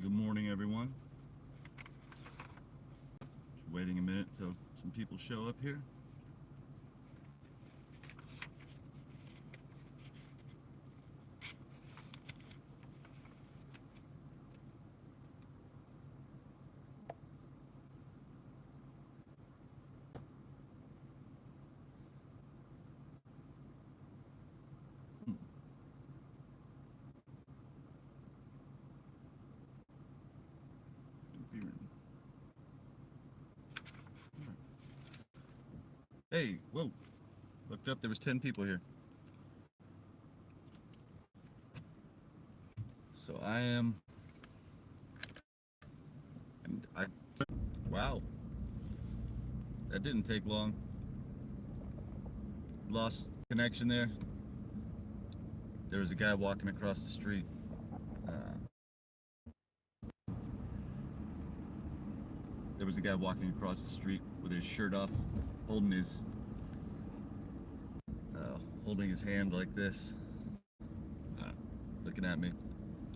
Good morning, everyone. Just waiting a minute till some people show up here. Hey, whoa. Looked up, there was 10 people here. So I am... Wow. That didn't take long. Lost connection there. There was a guy walking across the street. There was a guy walking across the street with his shirt off, holding his hand like this, looking at me.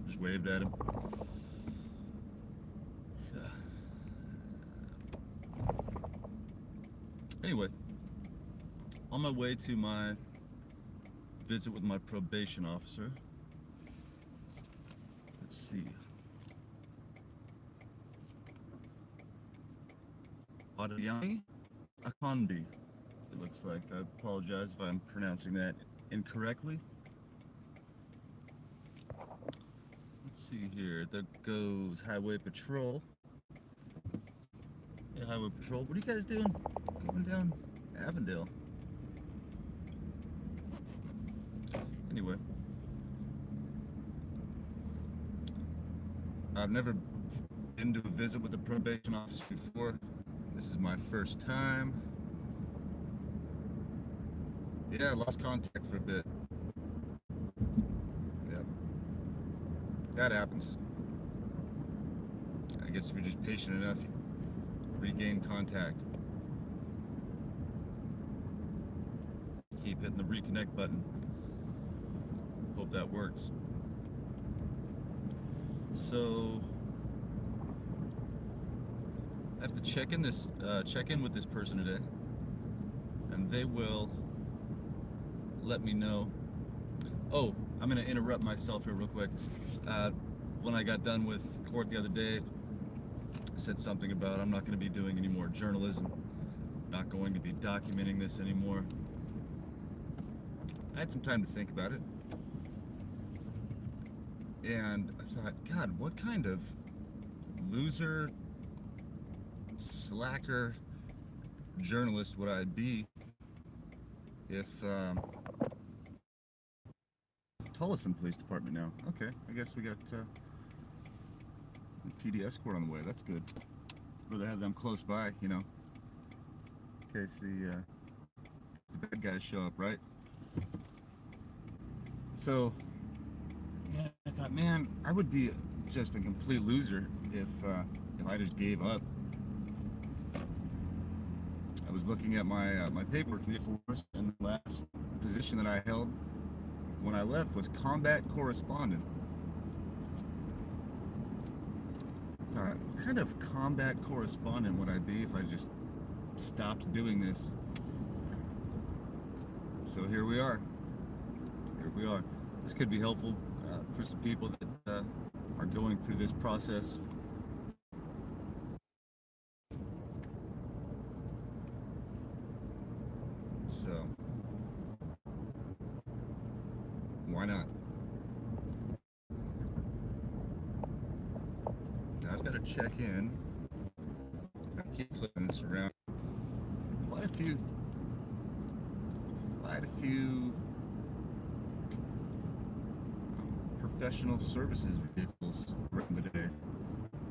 Just waved at him. Anyway, on my way to my visit with my probation officer. Let's see. Adiyani Akondi, it looks like. I apologize if I'm pronouncing that incorrectly. Let's see here. There goes Highway Patrol. Yeah, Highway Patrol. What are you guys doing? Going down Avondale. Anyway. I've never been to a visit with a probation officer before. This is my first time. Yeah, I lost contact for a bit. Yep. That happens. I guess if you're just patient enough, you regain contact. Keep hitting the reconnect button. Hope that works. So I have to check in with this person today, and they will let me know. Oh, I'm gonna interrupt myself here real quick. When I got done with court the other day, I said something about I'm not going to be doing any more journalism, not going to be documenting this anymore. I had some time to think about it, and I thought, God, what kind of loser, slacker journalist would I be if Tullison Police Department now. Okay, I guess we got PD escort on the way. That's good. Rather have them close by, you know, in case the bad guys show up, right? So, yeah, I thought, man, I would be just a complete loser if I just gave up. I was looking at my my paperwork for the force, and the last position that I held when I left was combat correspondent. I thought, what kind of combat correspondent would I be if I just stopped doing this? So here we are. Here we are. This could be helpful for some people that are going through this process. So, why not? Now I've got to check in. I keep flipping this around. Quite a few professional services vehicles around today.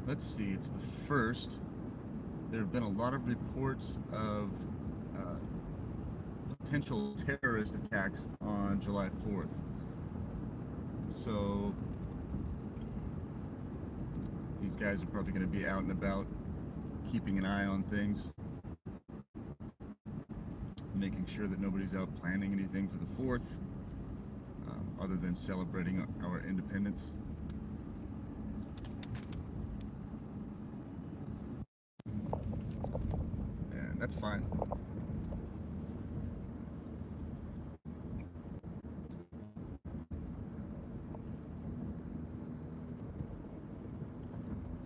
Let's see, it's the first. There have been a lot of reports of potential terrorist attacks on July 4th. So these guys are probably going to be out and about, keeping an eye on things, making sure that nobody's out planning anything for the 4th, other than celebrating our independence. and that's fine.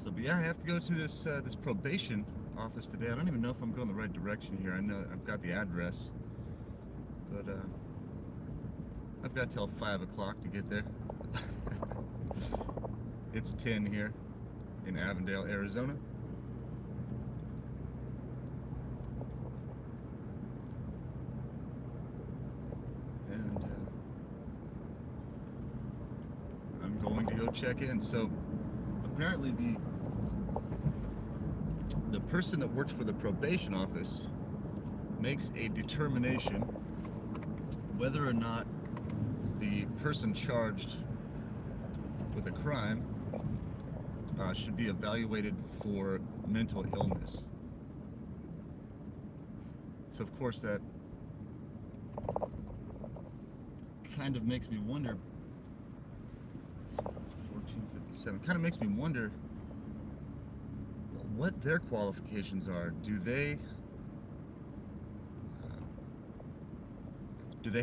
So, but yeah, I have to go to this probation office today. I don't even know if I'm going the right direction here. I know I've got the address, but I've got till 5 o'clock to get there. It's 10 here in Avondale, Arizona. And I'm going to go check in. So apparently the person that works for the probation office makes a determination whether or not the person charged with a crime should be evaluated for mental illness. So of course that kind of makes me wonder. 1457 kind of makes me wonder what their qualifications are. Do they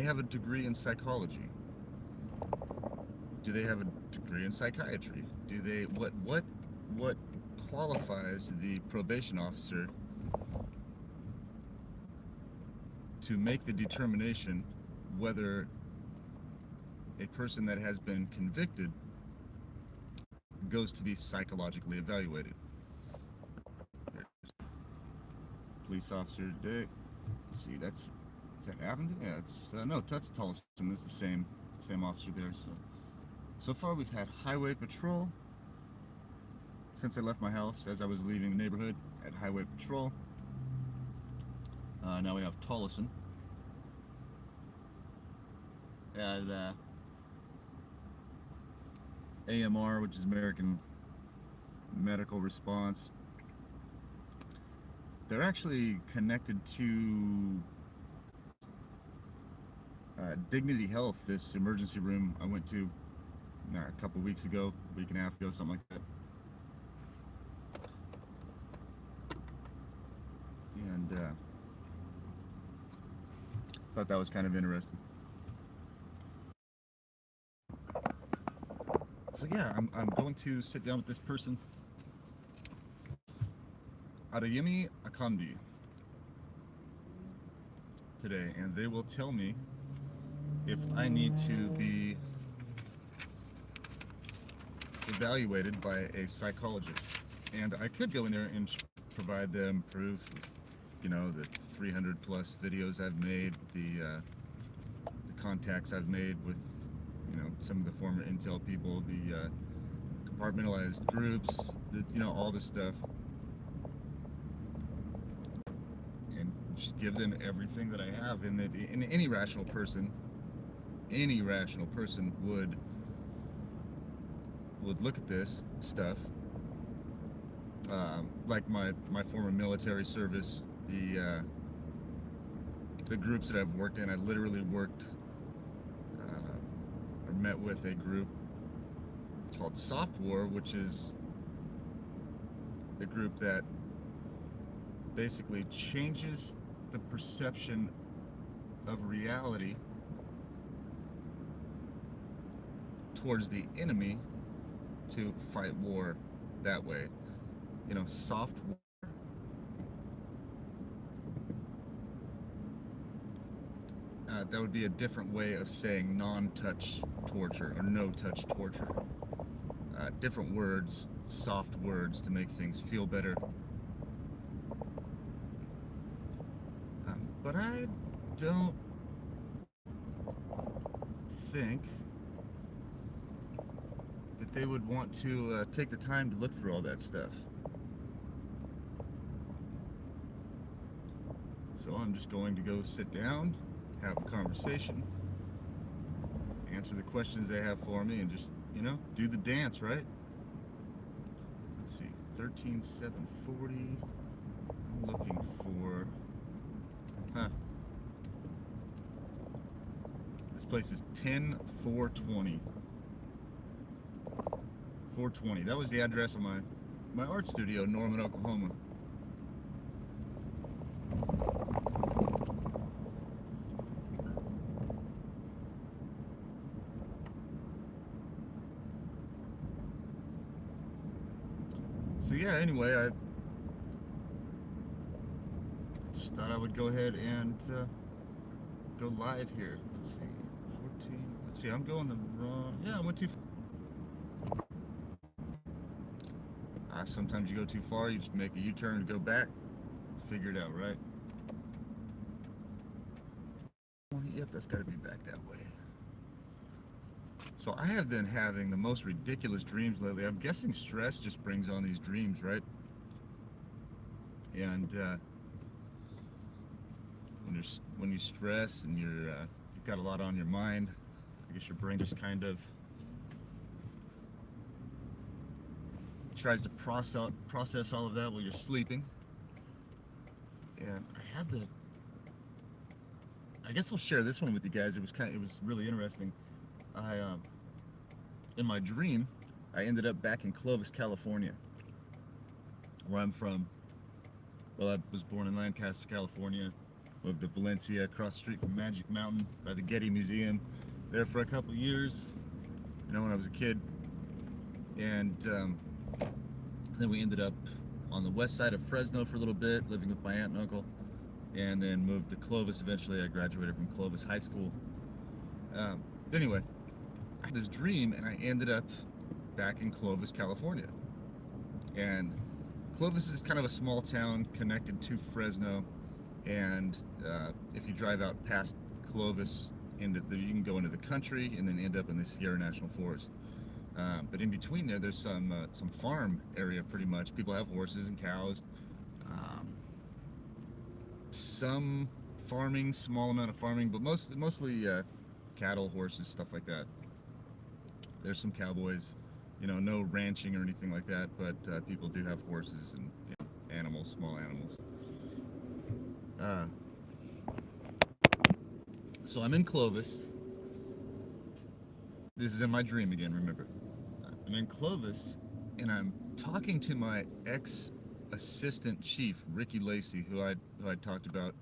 have a degree in psychology? Do they have a degree in psychiatry? Do they what qualifies the probation officer to make the determination whether a person that has been convicted goes to be psychologically evaluated? Police officer today. Let's see, is that Avondale? Yeah, it's no, that's Tolleson. It's the same officer there. So far we've had highway patrol since I left my house. As I was leaving the neighborhood, at highway patrol. Now we have Tolleson at AMR, which is American Medical Response. They're actually connected to Dignity Health, this emergency room I went to a couple weeks ago, a week and a half ago, something like that. And thought that was kind of interesting. So yeah, I'm going to sit down with this person, Adeyemi Akambi, today, and they will tell me if I need to be evaluated by a psychologist. And I could go in there and provide them proof, the 300 plus videos I've made, the contacts I've made with, some of the former intel people, the compartmentalized groups, all this stuff. And just give them everything that I have, and that any rational person would look at this stuff, like my former military service, the groups that I've worked in. I literally worked or met with a group called Soft War, which is a group that basically changes the perception of reality towards the enemy to fight war that way. Soft war. That would be a different way of saying non-touch torture or no-touch torture. Different words, soft words to make things feel better. But I don't think that they would want to take the time to look through all that stuff. So I'm just going to go sit down, have a conversation, answer the questions they have for me, and just, do the dance, right? Let's see, 13740. I'm looking for, this place is 10420. 420. That was the address of my art studio in Norman, Oklahoma. So yeah, anyway, I just thought I would go ahead and go live here. Let's see, 14. Let's see, I'm going the wrong. Yeah, I went too. Sometimes you go too far, you just make a U-turn and go back. Figure it out, right? Yep, that's got to be back that way. So I have been having the most ridiculous dreams lately. I'm guessing stress just brings on these dreams, right? And when you stress and you've got a lot on your mind, I guess your brain just kind of tries to process all of that while you're sleeping. And I guess I'll share this one with you guys. It was really interesting. I in my dream, I ended up back in Clovis, California, where I'm from. Well, I was born in Lancaster, California. Moved to Valencia, across the street from Magic Mountain by the Getty Museum. There for a couple of years, when I was a kid. And then we ended up on the west side of Fresno for a little bit, living with my aunt and uncle. And then moved to Clovis eventually. I graduated from Clovis High School. Anyway, I had this dream and I ended up back in Clovis, California. And Clovis is kind of a small town connected to Fresno. And if you drive out past Clovis, you can go into the country and then end up in the Sierra National Forest. But in between there's some farm area pretty much. People have horses and cows. Some farming, small amount of farming, but mostly cattle, horses, stuff like that. There's some cowboys, no ranching or anything like that, but people do have horses and animals, small animals. So I'm in Clovis. This is in my dream again, remember. I'm in Clovis, and I'm talking to my ex-assistant chief, Ricky Lacey, who I talked about.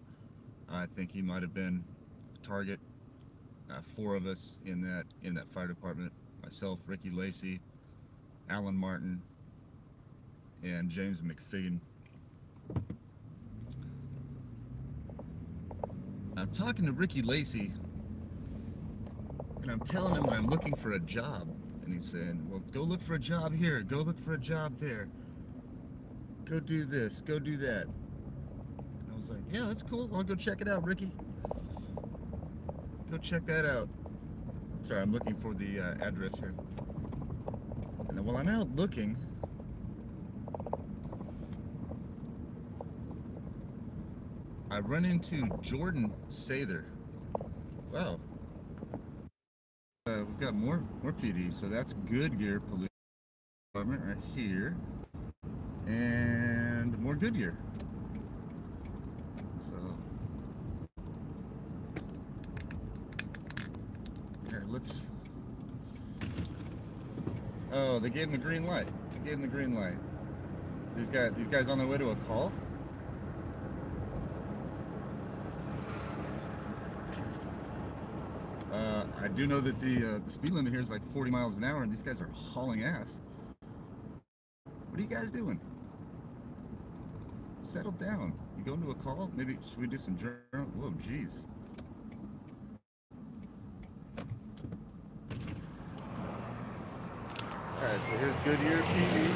I think he might have been a target. 4 of us in that fire department. Myself, Ricky Lacey, Alan Martin, and James McFiggin. I'm talking to Ricky Lacey, and I'm telling him that I'm looking for a job. And he's saying, well, go look for a job here, go look for a job there, go do this, go do that. And I was like, yeah, that's cool, I'll go check it out, Ricky. Go check that out. Sorry, I'm looking for the address here. And then while I'm out looking, I run into Jordan Sather. Wow. We've got more PD, so that's Goodyear Police Department right here, and more Goodyear. So here, let's. Oh, they gave him the green light. They gave him the green light. These guys on their way to a call. I do know that the speed limit here is like 40 miles an hour, and these guys are hauling ass. What are you guys doing? Settle down. You going to a call? Maybe should we do some journal? Whoa, jeez. All right, so here's Goodyear PD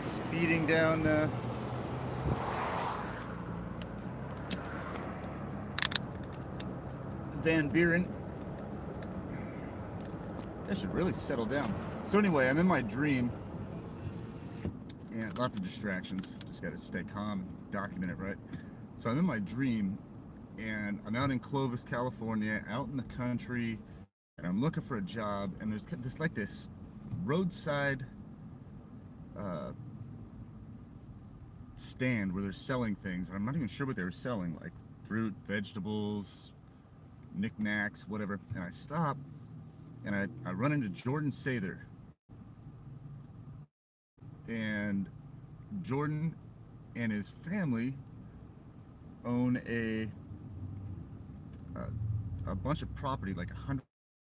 speeding down. Van Buren. I should really settle down. So anyway, I'm in my dream, and lots of distractions. Just got to stay calm and document it, right? So I'm in my dream, and I'm out in Clovis, California, out in the country, and I'm looking for a job. And there's this roadside stand where they're selling things, and I'm not even sure what they were selling, like fruit, vegetables, knickknacks, whatever. And I stop, and I run into Jordan Sather. And Jordan and his family own a bunch of property, like 100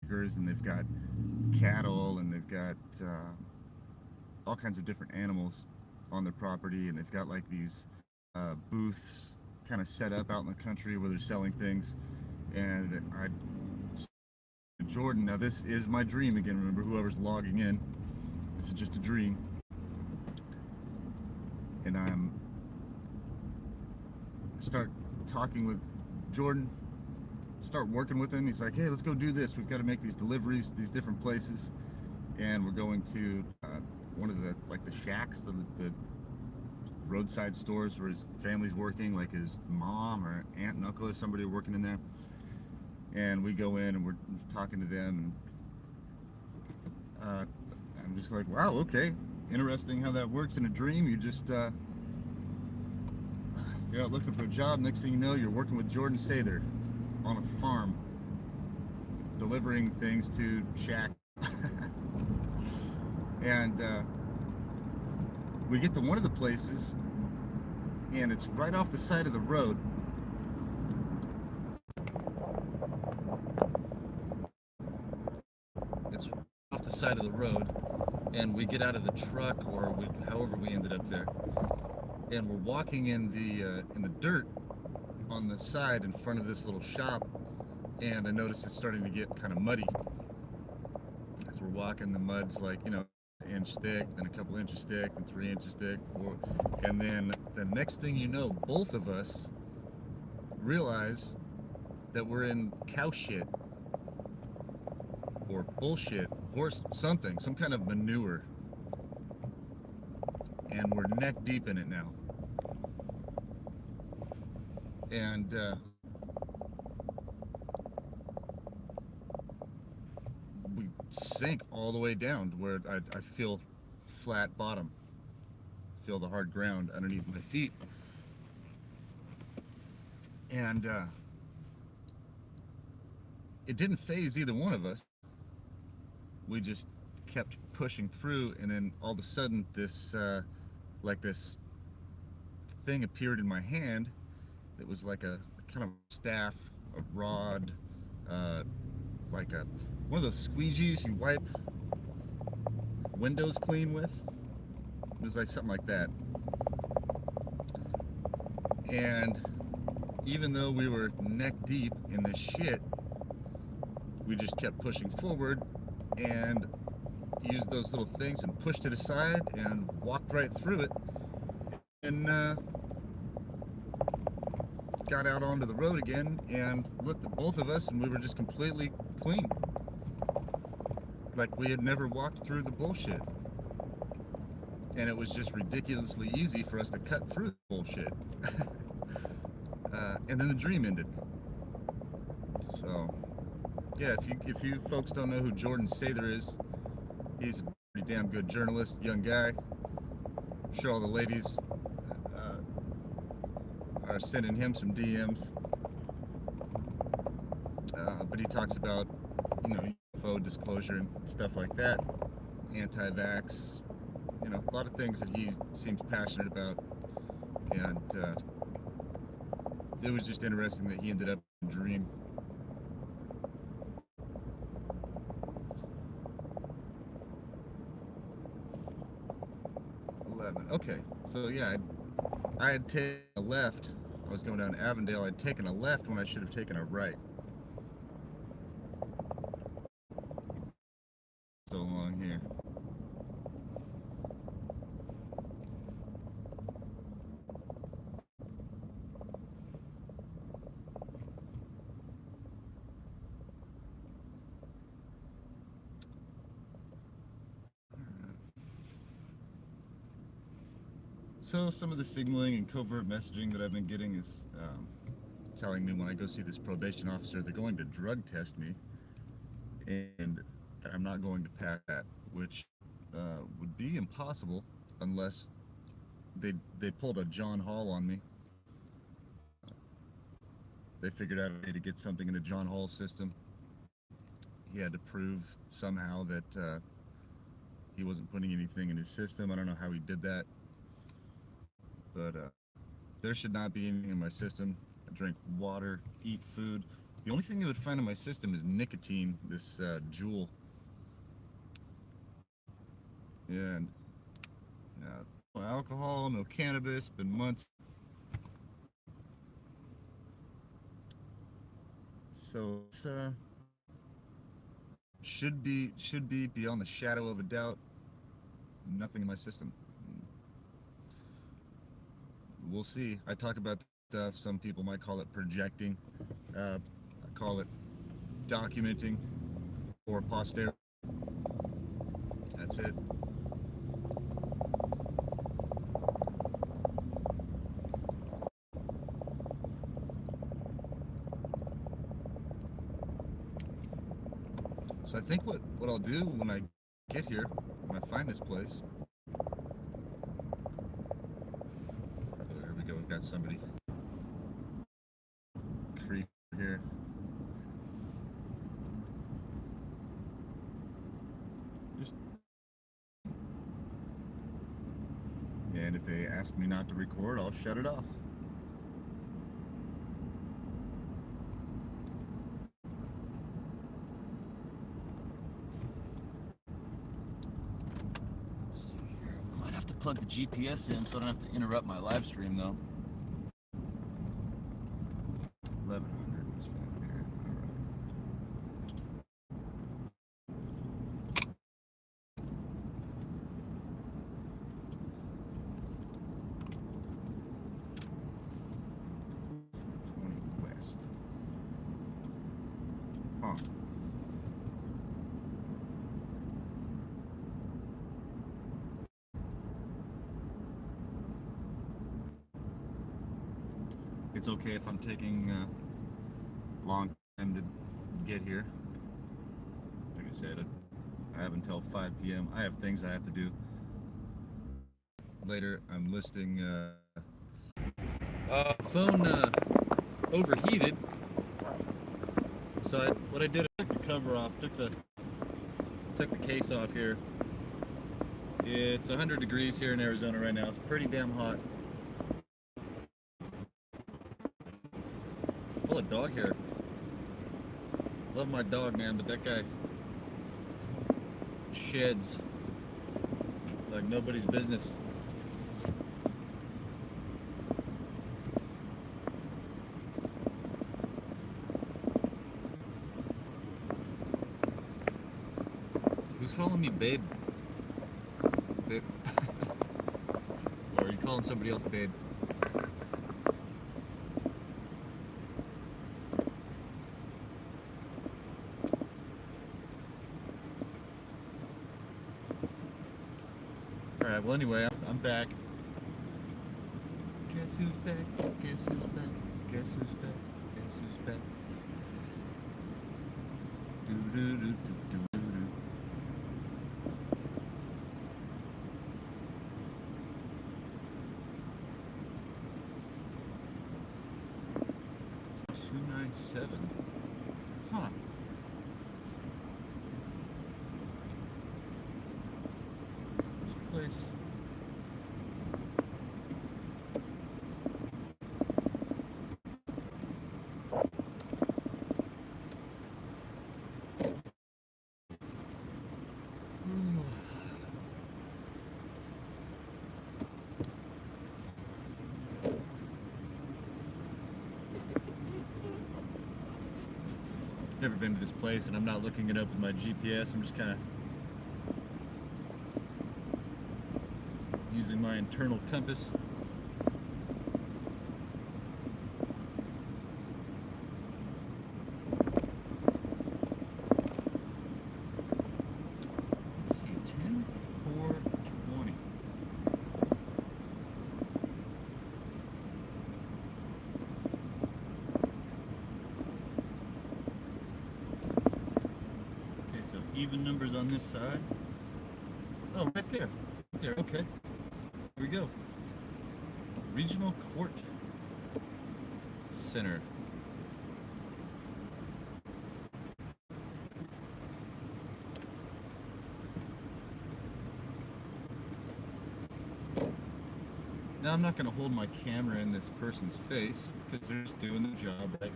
acres, and they've got cattle, and they've got all kinds of different animals on their property, and they've got like these booths kind of set up out in the country where they're selling things. And I, Jordan, now this is my dream again. Remember, whoever's logging in, this is just a dream, and start talking with Jordan, start working with him. He's like, hey, let's go do this. We've got to make these deliveries to these different places, and we're going to one of the like the shacks, the roadside stores where his family's working, like his mom or aunt and uncle or somebody working in there. And we go in and we're talking to them, and I'm just like, wow, okay, interesting how that works in a dream. You're out looking for a job. Next thing you know, you're working with Jordan Sather on a farm, delivering things to shack. And we get to one of the places, and it's right off the side of the road. It's off the side of the road, and we get out of the truck, or however we ended up there, and we're walking in the dirt on the side in front of this little shop, and I notice it's starting to get kind of muddy. As we're walking, the mud's like, an inch thick, then a couple inches thick, and 3 inches thick, 4, and then the next thing you know, both of us realize that we're in cow shit or bullshit, horse something, some kind of manure, and we're neck deep in it now. And we sink all the way down to where I feel flat bottom, feel the hard ground underneath my feet. And it didn't phase either one of us. We just kept pushing through, and then all of a sudden this this thing appeared in my hand. It was like a kind of staff, a rod, uh, like one of those squeegees you wipe windows clean with. It was like something like that. And even though we were neck deep in this shit, we just kept pushing forward and used those little things and pushed it aside and walked right through it, and got out onto the road again and looked at both of us, and we were just completely clean, like we had never walked through the bullshit. And it was just ridiculously easy for us to cut through the bullshit. And then the dream ended. So yeah, if you folks don't know who Jordan Sather is, he's a pretty damn good journalist, young guy. I'm sure all the ladies are sending him some DMs. But he talks about, UFO disclosure and stuff like that, anti-vax, a lot of things that he seems passionate about. And it was just interesting that he ended up in a dream. Okay, so yeah, I had taken a left. I was going down Avondale. I'd taken a left when I should have taken a right. So long here. So some of the signaling and covert messaging that I've been getting is telling me when I go see this probation officer, they're going to drug test me, and that I'm not going to pass that, which would be impossible unless they pulled a John Hall on me. They figured out a way to get something in the John Hall system. He had to prove somehow that he wasn't putting anything in his system. I don't know how he did that, but there should not be anything in my system. I drink water, eat food. The only thing you would find in my system is nicotine, this jewel. And No alcohol, no cannabis. Been months. So it's, should be beyond the shadow of a doubt. Nothing in my system. We'll see. I talk about stuff. Some people might call it projecting. I call it documenting for posterity. That's it. So I think what I'll do when I get here, when I find this place. Oh, here we go. We've got somebody creep here. Just and if they ask me not to record, I'll shut it off. Let's see here. I might have to plug the GPS in so I don't have to interrupt my live stream though. 1100 was found here. All right. West. Huh. It's okay if I'm taking a long time to get here. Like I said, I have until 5 p.m. I have things I have to do. Later, I'm listing phone overheated. So what I did, I took the cover off, took the case off here. It's 100 degrees here in Arizona right now. It's pretty damn hot. It's full of dog hair. Love my dog, man, but that guy sheds like nobody's business. Who's calling me babe? Babe. Or are you calling somebody else babe? Alright, well anyway, I'm back. Guess who's back? Guess who's back? Guess who's back? Guess who's back? Do do do do do do. 297. Huh. This place. Never been to this place, and I'm not looking it up with my GPS. I'm just kind of using my internal compass. Let's see, 10-4-20. Even numbers on this side. Oh, right there. Right there, okay. Here we go. Regional Court Center. Now I'm not going to hold my camera in this person's face because they're just doing the job, right?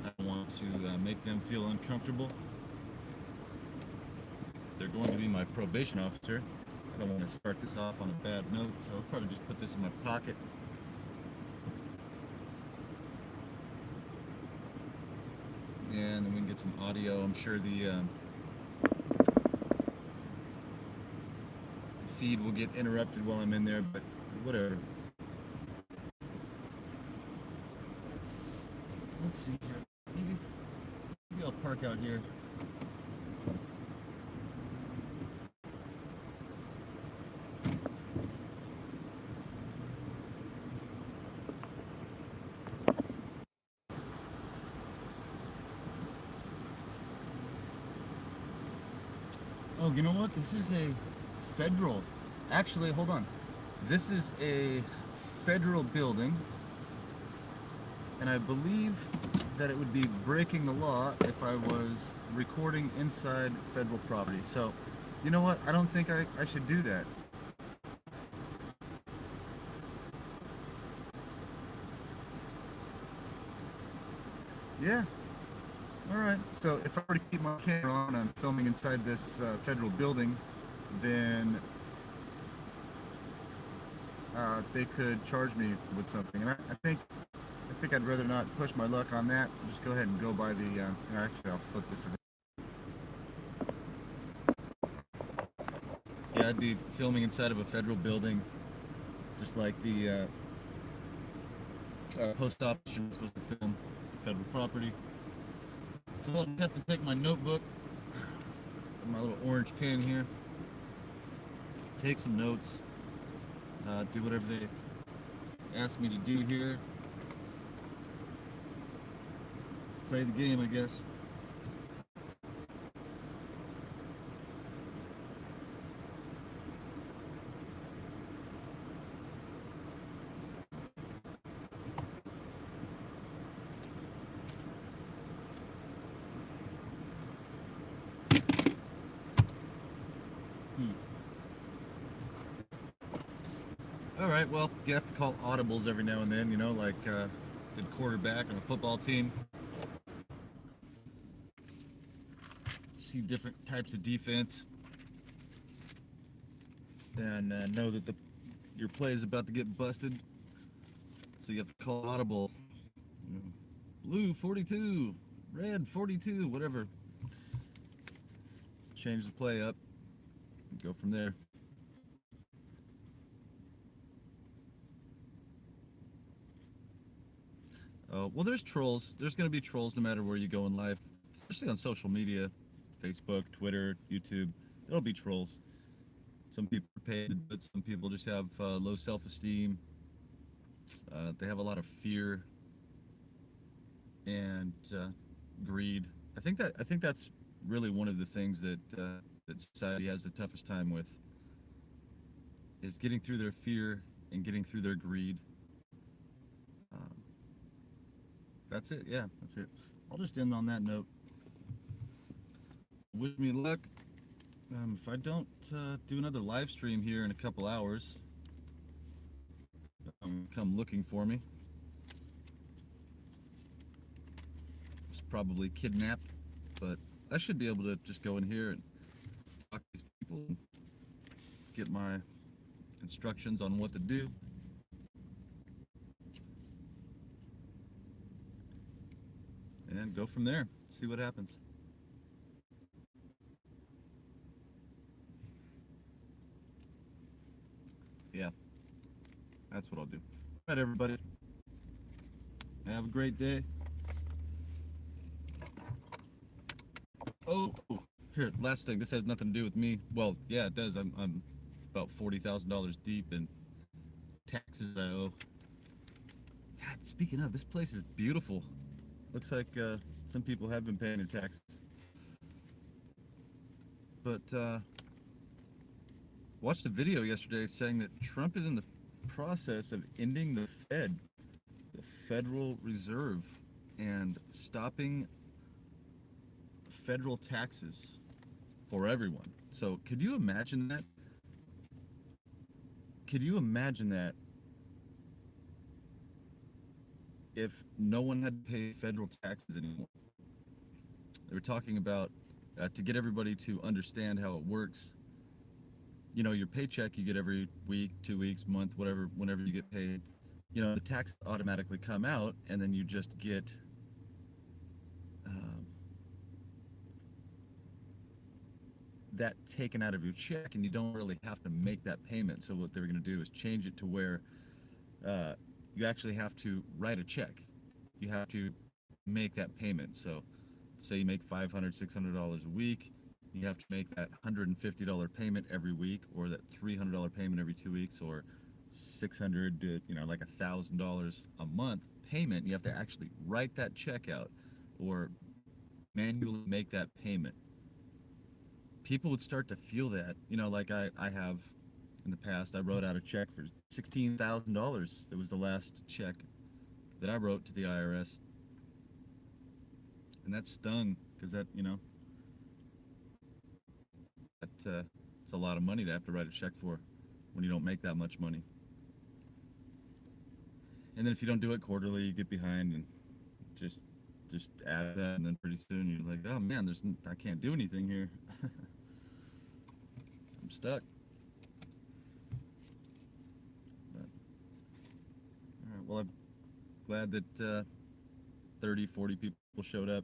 I don't want to make them feel uncomfortable. They're going to be my probation officer. I don't want to start this off on a bad note, so I'll probably just put this in my pocket. And then we can get some audio. I'm sure the feed will get interrupted while I'm in there, but whatever. Let's see here. Maybe I'll park out here. Oh, you know what? This is a federal. Actually, hold on. This is a federal building, and I believe that it would be breaking the law if I was recording inside federal property. So, you know what? I don't think I should do that. Yeah. All right. So if I were to keep my camera on, I'm filming inside this federal building, then they could charge me with something. And I think I'd rather not push my luck on that. Just go ahead and go by the. Actually, I'll flip this around. Yeah, I'd be filming inside of a federal building, just like the post office is supposed to film federal property. So I'll have to take my notebook, my little orange pen here, take some notes, do whatever they ask me to do here. Play the game, I guess. All right, well, you have to call audibles every now and then, you know, like good quarterback on a football team. See different types of defense and know that your play is about to get busted. So you have to call audible. Blue 42, red 42, whatever. Change the play up and go from there. Well, there's trolls. There's going to be trolls no matter where you go in life, especially on social media, Facebook, Twitter, YouTube. There'll be trolls. Some people are paid to do it. Some people just have low self-esteem. They have a lot of fear and greed. I think that's really one of the things that that society has the toughest time with, is getting through their fear and getting through their greed. That's it. Yeah, that's it. I'll just end on that note. Wish me luck. If I don't do another live stream here in a couple hours, come looking for me. It's probably kidnapped, but I should be able to just go in here and talk to these people and get my instructions on what to do. And go from there. See what happens. Yeah, that's what I'll do. All right, everybody. Have a great day. Oh, here, last thing. This has nothing to do with me. Well, yeah, it does. I'm about $40,000 deep in taxes that I owe. God, speaking of, this place is beautiful. Looks like some people have been paying their taxes. But watched a video yesterday saying that Trump is in the process of ending the Fed, the Federal Reserve, and stopping federal taxes for everyone. So could you imagine that? Could you imagine that if no one had to pay federal taxes anymore? They were talking about to get everybody to understand how it works. your paycheck you get every week, 2 weeks, month, whatever, whenever you get paid, the tax automatically come out, and then you just get um, that taken out of your check, and you don't really have to make that payment. So what they're going to do is change it to where uh, you actually have to write a check. You have to make that payment. So say you make $500, $600 a week, you have to make that $150 payment every week, or that $300 payment every 2 weeks, or 600 to, like $1,000 a month payment. You have to actually write that check out or manually make that payment. People would start to feel that, like I have in the past. I wrote out a check for $16,000. It was the last check that I wrote to the IRS, and that stung because it's a lot of money to have to write a check for when you don't make that much money. And then if you don't do it quarterly, you get behind, and just just add that, and then pretty soon you're like, oh man, I can't do anything here. I'm stuck. But, all right, well, I'm glad that 30, 40 people showed up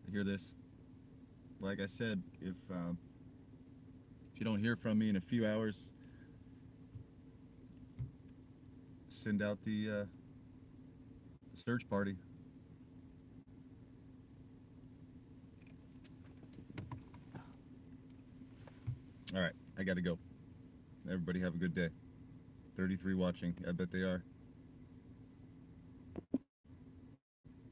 to hear this. Like I said, if you don't hear from me in a few hours, send out the search party. All right, I got to go. Everybody have a good day. 33 watching. I bet they are.